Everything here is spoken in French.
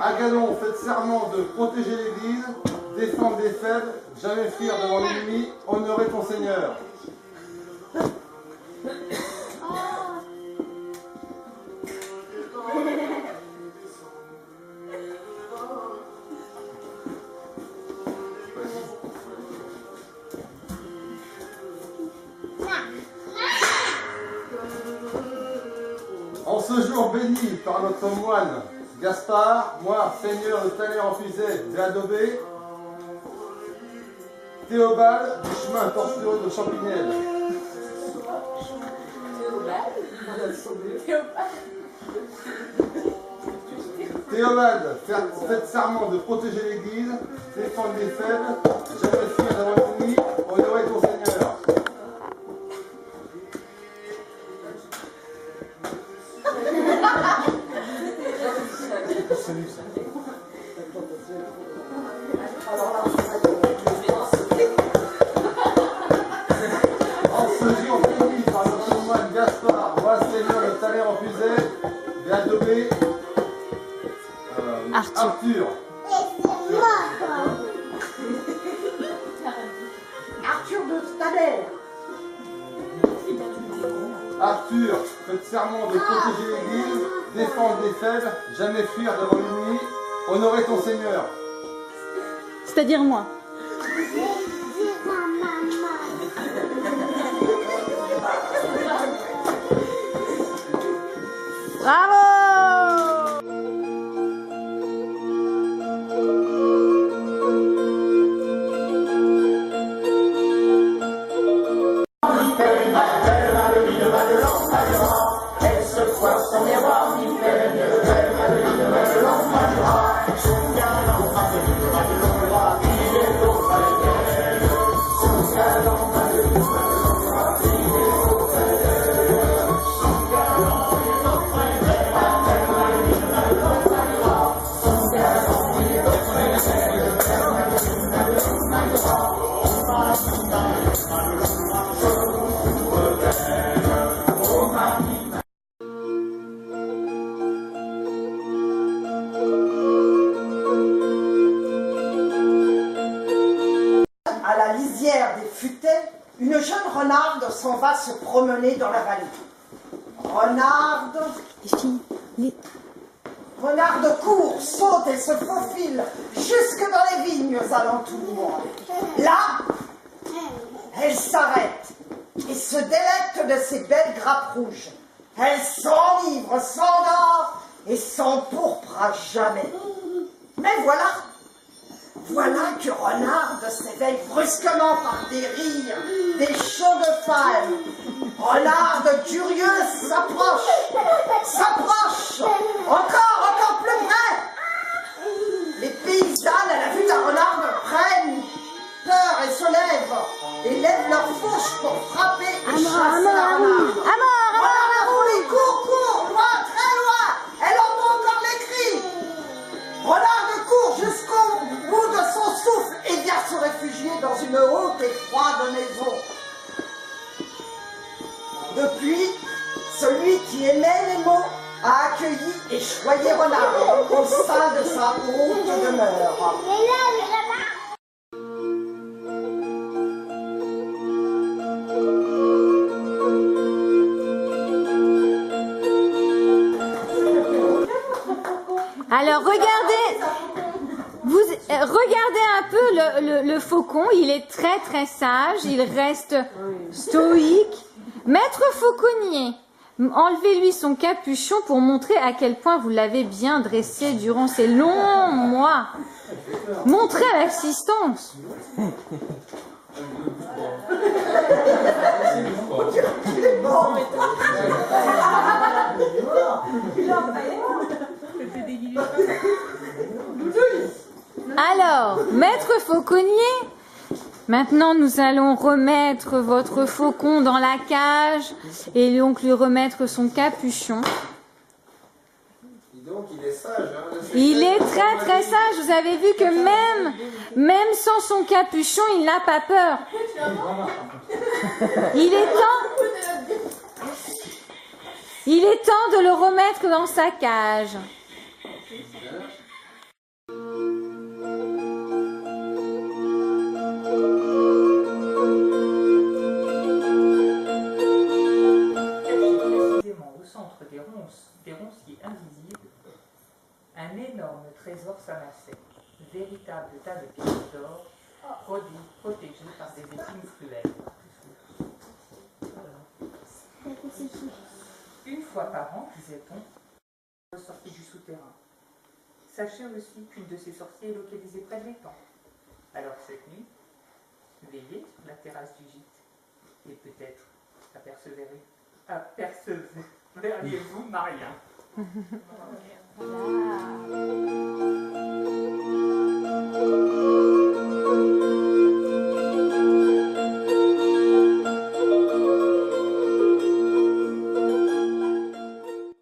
À Galon, faites serment de protéger l'Église, défendre les faibles, jamais fuir devant l'ennemi, honorer ton Seigneur. En ce jour béni par notre moine Gaspard, moi, Seigneur de Thaler en Fusée de Adobé, Théobald du chemin tortueux de Champignelles. Théobald, faites serment de protéger l'Église, défendre les faibles, jamais fuir devant l'ennemi, honorer ton Seigneur. En ce jour béni par notre moine Gaspard, moi Seigneur de Thaler en Fusée, et Adobé, Arthur. Arthur de Thaler. Arthur, faites serment de protéger l'Église, défendre les faibles, jamais fuir devant l'ennemi, honorer ton Seigneur. C'est-à-dire moi. Bravo! Et ce soir son miroir qui fait le mieux, une jeune renarde s'en va se promener dans la vallée. Renarde... Les filles, Renarde court, saute et se faufile jusque dans les vignes alentours. Là, elle s'arrête et se délecte de ses belles grappes rouges. Elle s'enivre, s'endort et s'empourpre à jamais. Mais voilà que Renarde s'éveille brusquement par des rires, des chants de femme. Renarde curieuse s'approche, encore plus près. Les paysannes, à la vue de la renarde, prennent peur et se lèvent leurs fourches pour frapper et chasser la renarde. Renarde folie, court, loin, très loin. Elle entend encore les cris. Renarde court jusqu'au bout de son souffle et vient se réfugier dans une haute et froide maison. Depuis, celui qui aimait les mots a accueilli et choyé Renarde au sein de sa haute demeure. Alors regardez un peu le faucon, il est très très sage, il reste stoïque. Maître fauconnier, enlevez-lui son capuchon pour montrer à quel point vous l'avez bien dressé durant ces longs mois. Montrez à l'assistance. Alors, maître fauconnier, maintenant nous allons remettre votre faucon dans la cage et donc lui remettre son capuchon. Donc, il est sage. Hein, il est très très sage, vous avez vu que même sans son capuchon, il n'a pas peur. Il est temps de le remettre dans sa cage. Au centre des ronciers invisibles, un énorme trésor s'amassait, véritable tas de pièces d'or, protégé par des épines cruelles. Une fois par an, disait-on, sortait du souterrain. Sachez aussi qu'une de ces sorcières est localisée près de l'étang. Alors cette nuit, veillez sur la terrasse du gîte et peut-être aperceveriez-vous Maria.